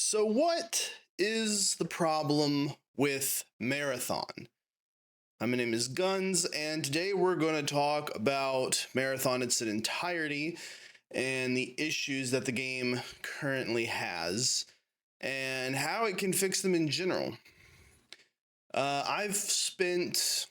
So, what is the problem with Marathon? My name is Guns, and today we're going to talk about Marathon in its entirety and the issues that the game currently has and how it can fix them in general. I've spent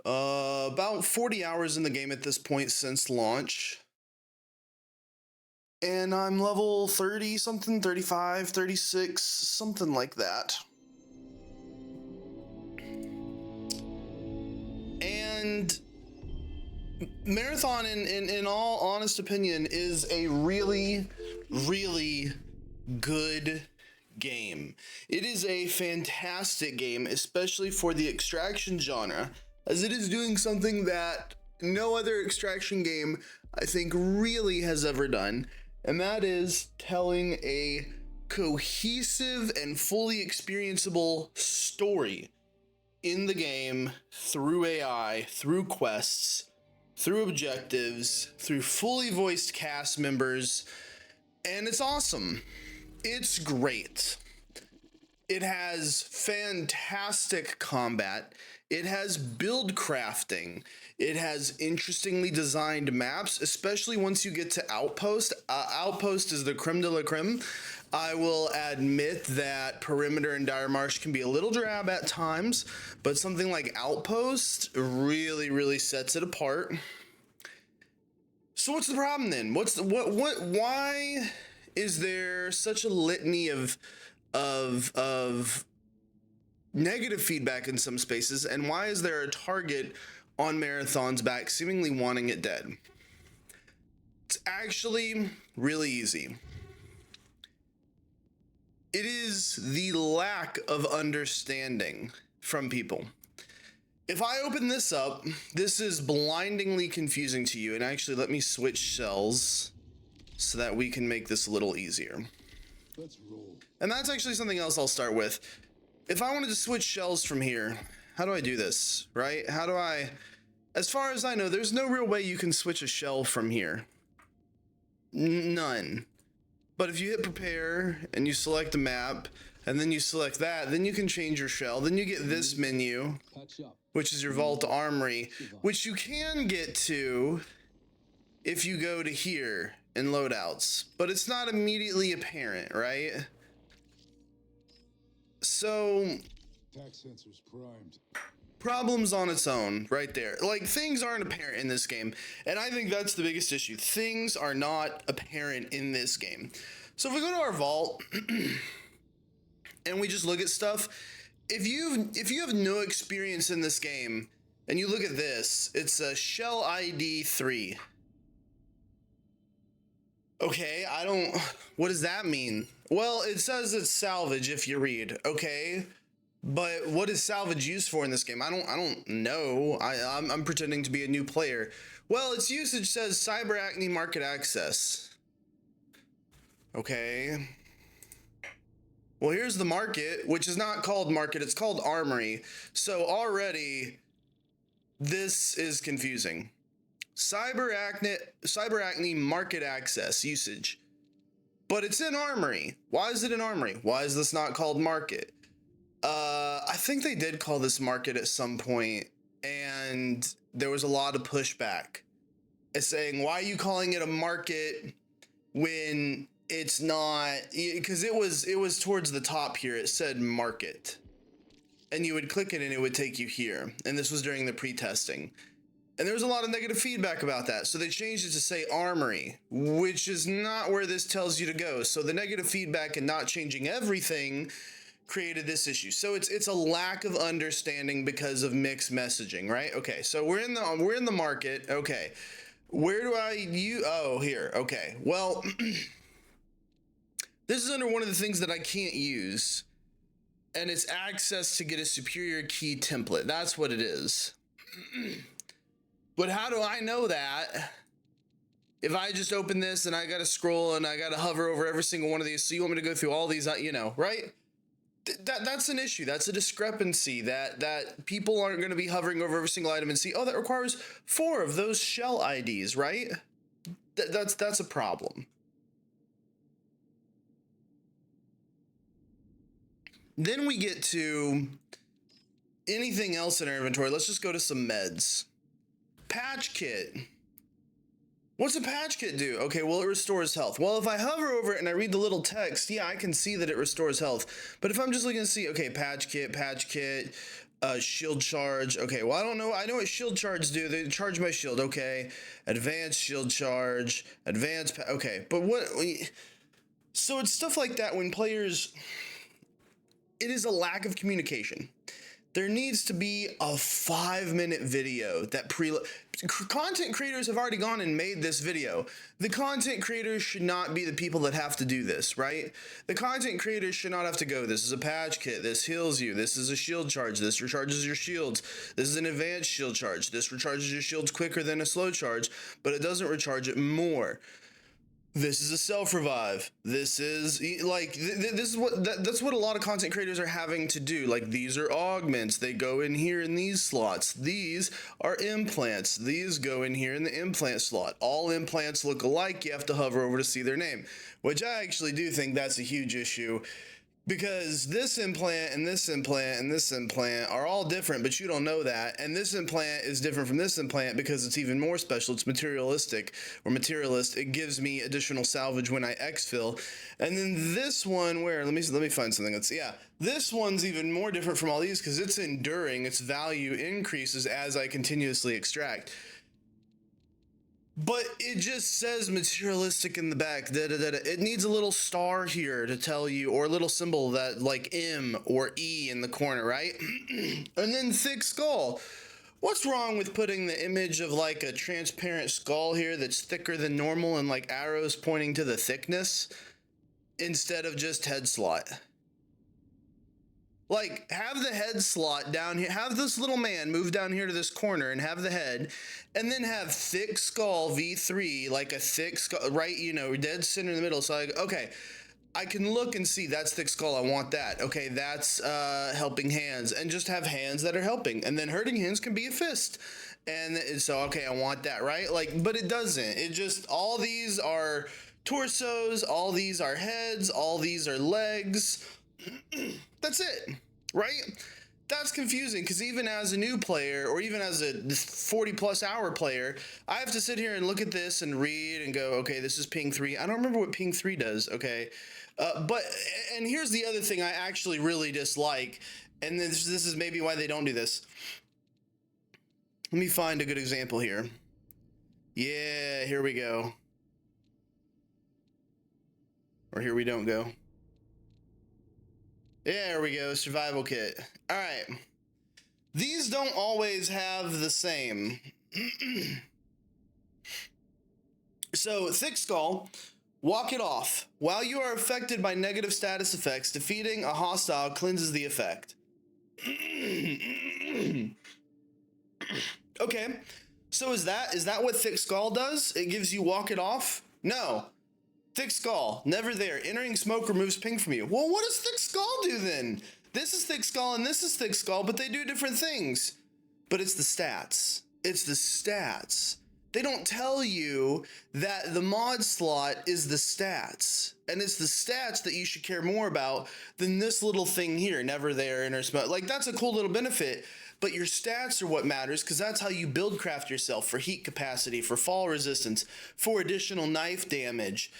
about 40 hours in the game at this point since launch. And I'm level 30 something, 35, 36, something like that. And Marathon, in all honest opinion, is a really, really good game. It is a fantastic game, especially for the extraction genre, as it is doing something that no other extraction game I think really has ever done. And that is telling a cohesive and fully experienceable story in the game through AI, through quests, through objectives, through fully voiced cast members. And it's awesome. It's great. It has fantastic combat. It has build crafting. It has interestingly designed maps, especially once you get to Outpost. Outpost is the creme de la creme. I will admit that Perimeter and Dire Marsh can be a little drab at times, but something like Outpost really, really sets it apart. So what's the problem then? Why is there such a litany of negative feedback in some spaces, and why is there a target on Marathon's back seemingly wanting it dead? It's actually really easy. It is the lack of understanding from people. If I open this up, this is blindingly confusing to you, and actually let me switch shells so that we can make this a little easier. Let's roll. And that's actually something else I'll start with. If I wanted to switch shells from here, how do I do this, right? How do I, as far as I know, there's no real way you can switch a shell from here. None. But if you hit prepare and you select a map and then you select that, then you can change your shell. Then you get this menu, which is your Vault Armory, which you can get to if you go to here in loadouts, but it's not immediately apparent, right? So Tac sensors primed. problems on its own right there. Like, things aren't apparent in this game, and I think that's the biggest issue. Things are not apparent in this game. So if we go to our vault and we just look at stuff, if you have no experience in this game and you look at this, it's a shell ID 3. Okay, what does that mean? Well, it says it's salvage if you read, okay? But what is salvage used for in this game? I don't know. I'm pretending to be a new player. Well, its usage says CyberArachne market access. Okay. Well, here's the market, which is not called market, it's called armory. So already this is confusing. CyberArachne market access usage. But it's in armory. Why is it in armory? Why is this not called market? I think they did call this market at some point, and there was a lot of pushback. It's saying, why are you calling it a market when it's not? Because it was towards the top here. It said market, and you would click it and it would take you here. And this was during the pre-testing. And there was a lot of negative feedback about that. So they changed it to say armory, which is not where this tells you to go. So the negative feedback and not changing everything created this issue. So it's a lack of understanding because of mixed messaging, right? Okay, so we're in the market. Okay, where do oh, here. Okay, well, this is under one of the things that I can't use, and it's access to get a superior key template. That's what it is. But how do I know that if I just open this and I gotta scroll and I gotta hover over every single one of these? So you want me to go through all these, right? That's an issue. That's a discrepancy that people aren't going to be hovering over every single item and see, oh, that requires 4 of those shell IDs, right? That's a problem. Then we get to anything else in our inventory. Let's just go to some meds. Patch kit. What's a patch kit do? Okay, well, it restores health. Well, if I hover over it and I read the little text, yeah, I can see that it restores health. But if I'm just looking to see, okay, patch kit, shield charge. Okay, well, I don't know. I know what shield charge do. They charge my shield. Okay, advanced shield charge, okay, but what? So it's stuff like that when players. It is a lack of communication. There needs to be a 5-minute video that content creators have already gone and made this video. The content creators should not be the people that have to do this, right? The content creators should not have to go, this is a patch kit, this heals you, this is a shield charge, this recharges your shields, this is an advanced shield charge, this recharges your shields quicker than a slow charge, but it doesn't recharge it more. This is a self-revive. This is like this is what that's what a lot of content creators are having to do. Like, these are augments. They go in here in these slots. These are implants. These go in here in the implant slot. All implants look alike. You have to hover over to see their name, which I actually do think that's a huge issue. Because this implant and this implant and this implant are all different, but you don't know that. And this implant is different from this implant because it's even more special. It's materialistic or materialist. It gives me additional salvage when I exfil. And then this one, where let me find something that's this one's even more different from all these because it's enduring. Its value increases as I continuously extract. But it just says materialistic in the back. It needs a little star here to tell you, or a little symbol that like M or E in the corner, right? And then thick skull. What's wrong with putting the image of like a transparent skull here that's thicker than normal and like arrows pointing to the thickness instead of just head slot? Like, have the head slot down here, have this little man move down here to this corner and have the head, and then have thick skull V3, like a thick skull, right, dead center in the middle. So like, okay, I can look and see that's thick skull, I want that. Okay, that's helping hands, and just have hands that are helping, and then hurting hands can be a fist. And so, okay, I want that, right? Like, but it doesn't. It just, all these are torsos, all these are heads, all these are legs. That's it, right? That's confusing because even as a new player or even as a 40+ hour player, I have to sit here and look at this and read and go, okay, this is ping 3. I don't remember what ping 3 does, okay? And here's the other thing I actually really dislike, and this is maybe why they don't do this. Let me find a good example here. Yeah, here we go. Or here we don't go. There we go, survival kit. All right. These don't always have the same. So, thick skull, walk it off. While you are affected by negative status effects, defeating a hostile cleanses the effect. Okay, so is that what thick skull does? It gives you walk it off? No. Thick skull, never there. Entering smoke removes ping from you. Well, what does thick skull do then? This is thick skull and this is thick skull, but they do different things. But it's the stats. It's the stats. They don't tell you that the mod slot is the stats. And it's the stats that you should care more about than this little thing here, never there, enter smoke. Like, that's a cool little benefit. But your stats are what matters because that's how you build craft yourself for heat capacity, for fall resistance, for additional knife damage.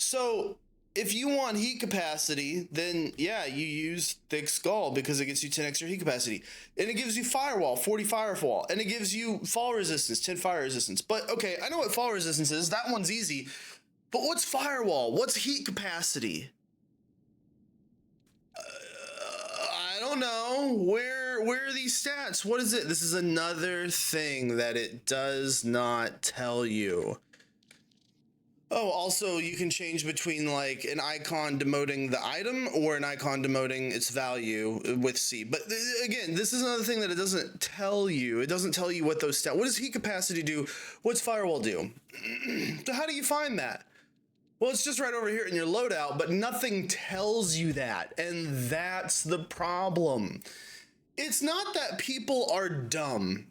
So if you want heat capacity, then yeah, you use thick skull because it gets you 10 extra heat capacity. And it gives you firewall, 40 firewall. And it gives you fall resistance, 10 fire resistance. But okay, I know what fall resistance is. That one's easy. But what's firewall? What's heat capacity? I don't know. Where are these stats? What is it? This is another thing that it does not tell you. Oh, also you can change between like an icon demoting the item or an icon demoting its value with C. But again, this is another thing that it doesn't tell you. It doesn't tell you what those stats. What does heat capacity do? What's firewall do? So how do you find that? Well, it's just right over here in your loadout, but nothing tells you that. And that's the problem. It's not that people are dumb.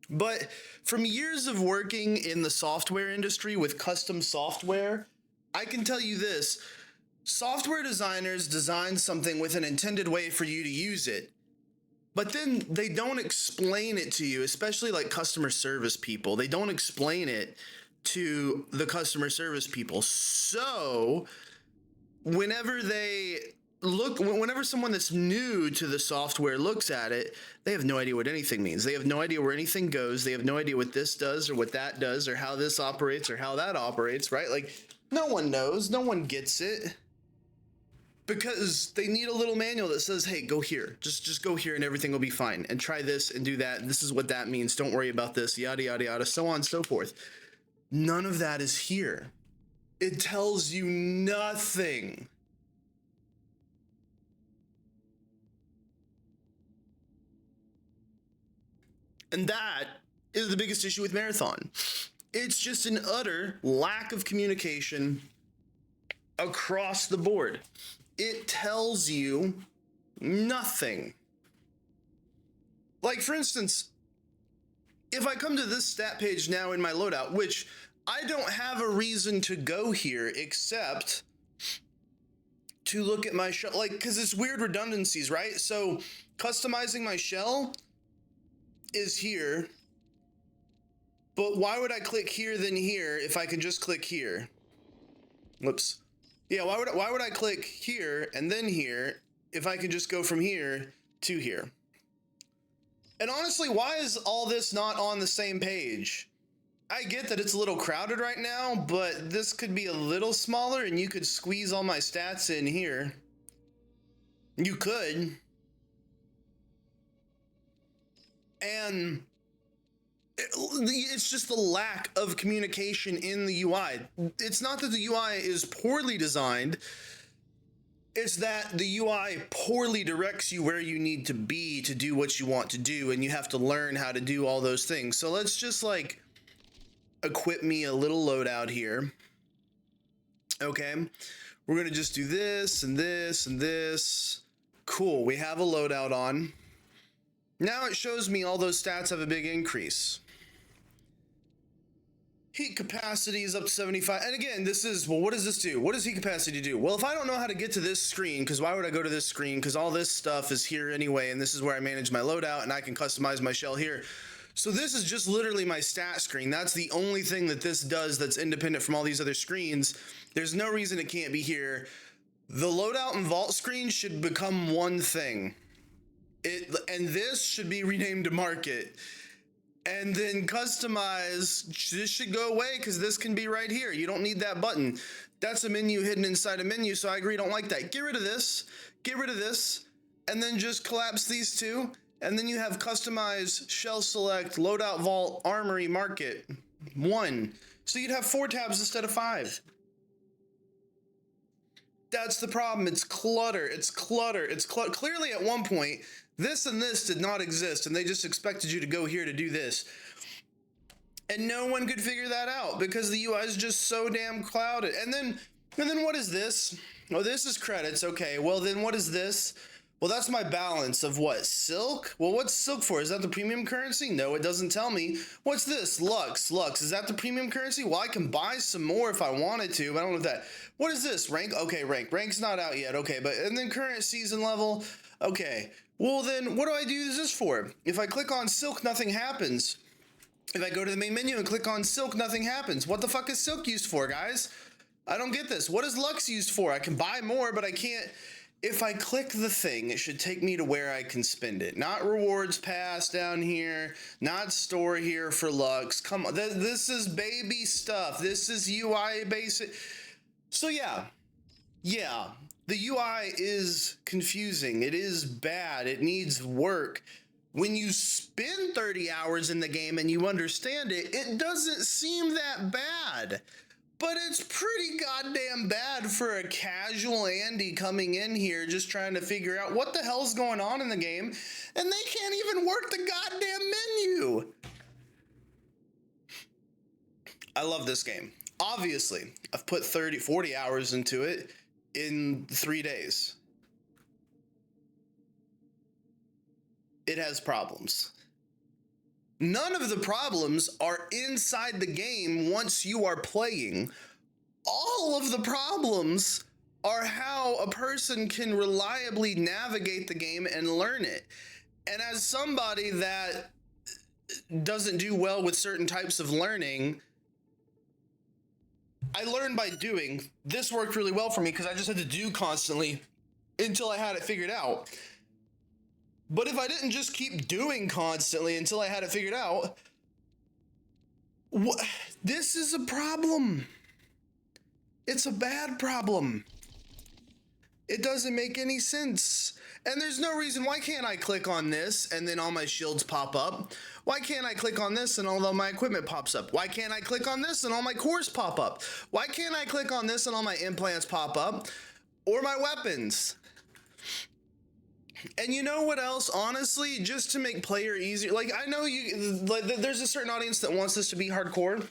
But from years of working in the software industry with custom software, I can tell you this. Software designers design something with an intended way for you to use it, but then they don't explain it to you, especially like customer service people. They don't explain it to the customer service people. So whenever someone that's new to the software looks at it, they have no idea what anything means. They have no idea where anything goes. They have no idea what this does or what that does or how this operates or how that operates, right? Like, no one knows. No one gets it. Because they need a little manual that says, hey, go here. Just go here and everything will be fine. And try this and do that. And this is what that means. Don't worry about this. Yada, yada, yada. So on and so forth. None of that is here. It tells you nothing. And that is the biggest issue with Marathon. It's just an utter lack of communication across the board. It tells you nothing. Like, for instance, if I come to this stat page now in my loadout, which I don't have a reason to go here except to look at my shell, like, because it's weird redundancies, right? So customizing my shell is here, but why would I click here then here if I can just click here? Whoops. Yeah, why would I click here and then here if I can just go from here to here? And honestly, why is all this not on the same page? I get that it's a little crowded right now, but this could be a little smaller and you could squeeze all my stats in here. You could. And it's just the lack of communication in the UI. It's not that the UI is poorly designed. It's that the UI poorly directs you where you need to be to do what you want to do, and you have to learn how to do all those things. So let's just like equip me a little loadout here. Okay, we're gonna just do this and this and this. Cool, we have a loadout on. Now it shows me all those stats have a big increase. Heat capacity is up to 75. And again, this is, well, what does this do? What does heat capacity do? Well, if I don't know how to get to this screen, because why would I go to this screen? Because all this stuff is here anyway, and this is where I manage my loadout, and I can customize my shell here. So this is just literally my stat screen. That's the only thing that this does that's independent from all these other screens. There's no reason it can't be here. The loadout and vault screen should become one thing. And this should be renamed to market. And then customize, this should go away because this can be right here. You don't need that button. That's a menu hidden inside a menu, so I agree, don't like that. Get rid of this, and then just collapse these two, and then you have customize, shell select, loadout, vault, armory, market, 1. So you'd have 4 tabs instead of 5. That's the problem. It's clutter. Clearly at one point, this and this did not exist, and they just expected you to go here to do this. And no one could figure that out because the UI is just so damn clouded. And then what is this? Oh, this is credits. Okay, well then what is this? Well, that's my balance of what? Silk? Well, what's Silk for? Is that the premium currency? No, it doesn't tell me. What's this? Lux. Is that the premium currency? Well, I can buy some more if I wanted to, but I don't know that. What is this? Rank? Okay, rank. Rank's not out yet. Okay, and then current season level. Okay. Well, then what do I use this for? If I click on Silk, nothing happens. If I go to the main menu and click on Silk, nothing happens. What the fuck is Silk used for, guys? I don't get this. What is Lux used for? I can buy more, but I can't. If I click the thing, it should take me to where I can spend it. Not rewards pass down here, not store here for Lux. Come on, this is baby stuff. This is UI basic. So yeah. The UI is confusing. It is bad. It needs work. When you spend 30 hours in the game and you understand it, it doesn't seem that bad. But it's pretty goddamn bad for a casual Andy coming in here just trying to figure out what the hell's going on in the game, and they can't even work the goddamn menu. I love this game. Obviously, I've put 30, 40 hours into it in 3 days. It has problems. None of the problems are inside the game once you are playing. All of the problems are how a person can reliably navigate the game and learn it. And as somebody that doesn't do well with certain types of learning, I learned by doing. This worked really well for me because I just had to do constantly until I had it figured out. But if I didn't just keep doing constantly until I had it figured out, this is a problem. It's a bad problem. It doesn't make any sense. And there's no reason, why can't I click on this and then all my shields pop up? Why can't I click on this and all of my equipment pops up? Why can't I click on this and all my cores pop up? Why can't I click on this and all my implants pop up? Or my weapons? And you know what else? Honestly, just to make player easier, like I know there's a certain audience that wants this to be hardcore.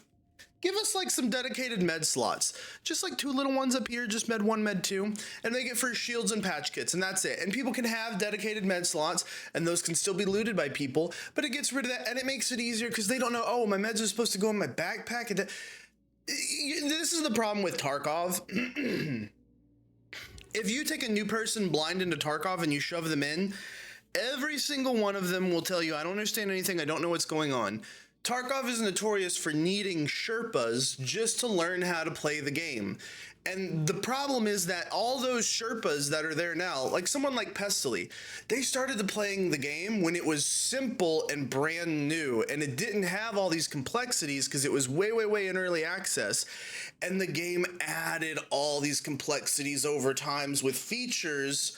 Give us like some dedicated med slots, just like 2 little ones up here, just med 1, med 2, and make it for shields and patch kits, and that's it. And people can have dedicated med slots, and those can still be looted by people, but it gets rid of that, and it makes it easier because they don't know, oh, my meds are supposed to go in my backpack. And this is the problem with Tarkov. If you take a new person blind into Tarkov and you shove them in, every single one of them will tell you, I don't understand anything, I don't know what's going on. Tarkov is notorious for needing Sherpas just to learn how to play the game. And the problem is that all those Sherpas that are there now, like someone like Pestily, they started playing the game when it was simple and brand new, and it didn't have all these complexities because it was way, way, way in early access. And the game added all these complexities over times with features.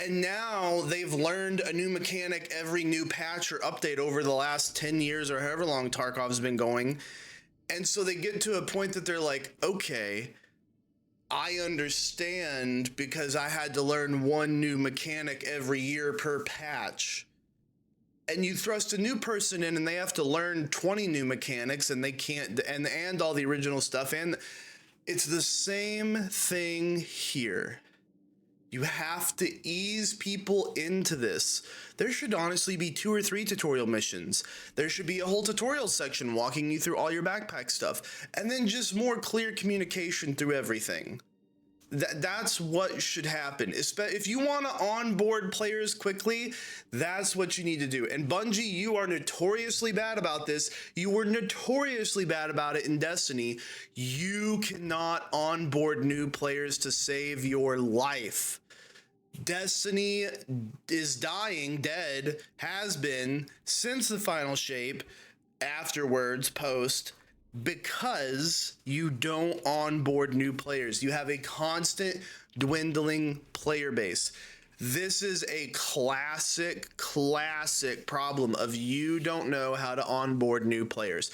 And now they've learned a new mechanic every new patch or update over the last 10 years or however long Tarkov's been going. And so they get to a point that they're like, okay, I understand because I had to learn one new mechanic every year per patch. And you thrust a new person in and they have to learn 20 new mechanics and they can't, and all the original stuff. And it's the same thing here. You have to ease people into this. There should honestly be 2 or 3 tutorial missions. There should be a whole tutorial section walking you through all your backpack stuff, and then just more clear communication through everything. That's what should happen. If you want to onboard players quickly, that's what you need to do. And Bungie, you are notoriously bad about this. You were notoriously bad about it in Destiny. You cannot onboard new players to save your life. Destiny is dying, dead, has been since the final shape, afterwards, post, because you don't onboard new players. You have a constant dwindling player base. This is a classic problem of you don't know how to onboard new players.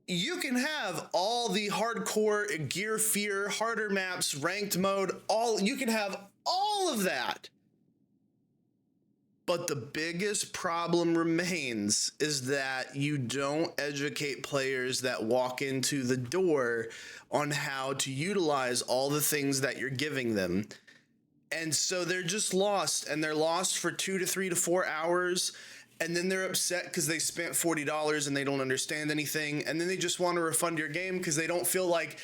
You can have all the hardcore gear fear, harder maps, ranked mode, you can have all of that. But the biggest problem remains is that you don't educate players that walk into the door on how to utilize all the things that you're giving them. And so they're just lost, and they're lost for 2 to 3 to 4 hours. And then they're upset because they spent $40 and they don't understand anything. And then they just want to refund your game because they don't feel like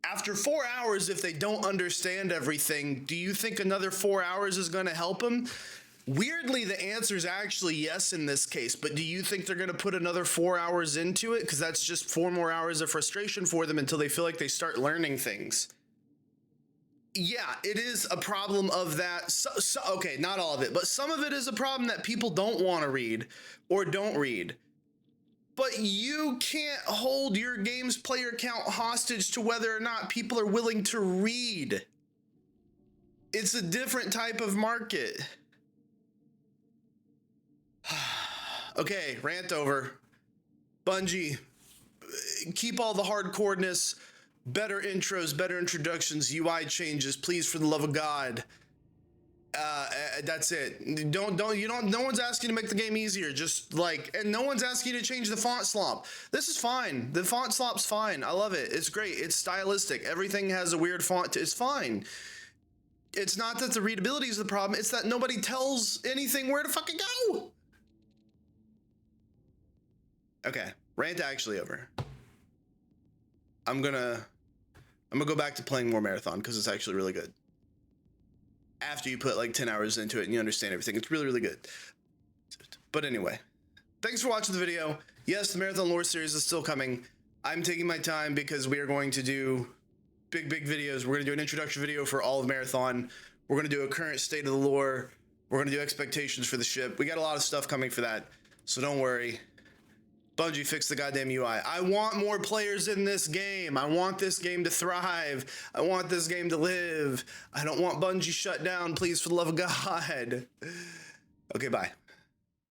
after 4 hours, if they don't understand everything, do you think another 4 hours is going to help them? Weirdly, the answer is actually yes in this case, but do you think they're going to put another 4 hours into it? Because that's just 4 more hours of frustration for them until they feel like they start learning things. Yeah, it is a problem of that. Okay, not all of it, but some of it is a problem that people don't want to read or don't read. But you can't hold your game's player count hostage to whether or not people are willing to read. It's a different type of market. Okay, rant over. Bungie, keep all the hardcoreness, better intros, better introductions, UI changes, please, for the love of God. That's it. No one's asking to make the game easier. Just like, and no one's asking you to change the font slop. This is fine. The font slop's fine. I love it. It's great. It's stylistic. Everything has a weird font. It's fine. It's not that the readability is the problem. It's that nobody tells anything where to fucking go. Okay, rant actually over. I'm gonna go back to playing more Marathon because it's actually really good. after you put like 10 hours into it and you understand everything. It's really, really good. But anyway, thanks for watching the video. Yes, the Marathon Lore series is still coming. I'm taking my time because we are going to do big videos. We're going to do an introduction video for all of Marathon. We're going to do a current state of the lore. We're going to do expectations for the ship. We got a lot of stuff coming for that, so don't worry. Bungie, fix the goddamn UI. I want more players in this game. I want this game to thrive. I want this game to live. I don't want Bungie shut down, please, for the love of God. Okay, bye.